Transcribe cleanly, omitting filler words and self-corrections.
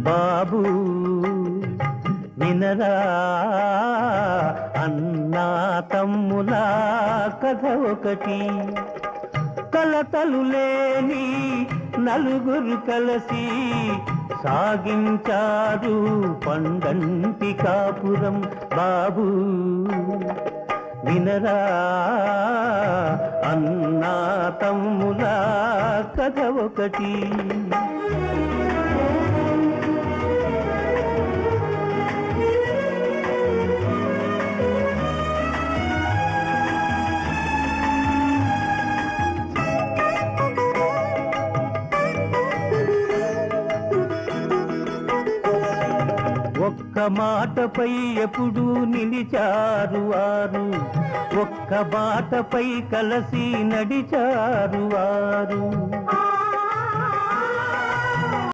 బాబు వినరా అన్నా తమ్ముల కథ ఒకటి. కలతలు లేని నలుగురు కలిసి సాగించారు పండంటి కాపురం. బాబు వినరా అన్నా తమ్ముల కథ ఒకటి. ఒక్క మాటపై ఎప్పుడు నిలిచారు వారు, ఒక్క బాటపై కలిసి నడిచారు వారు.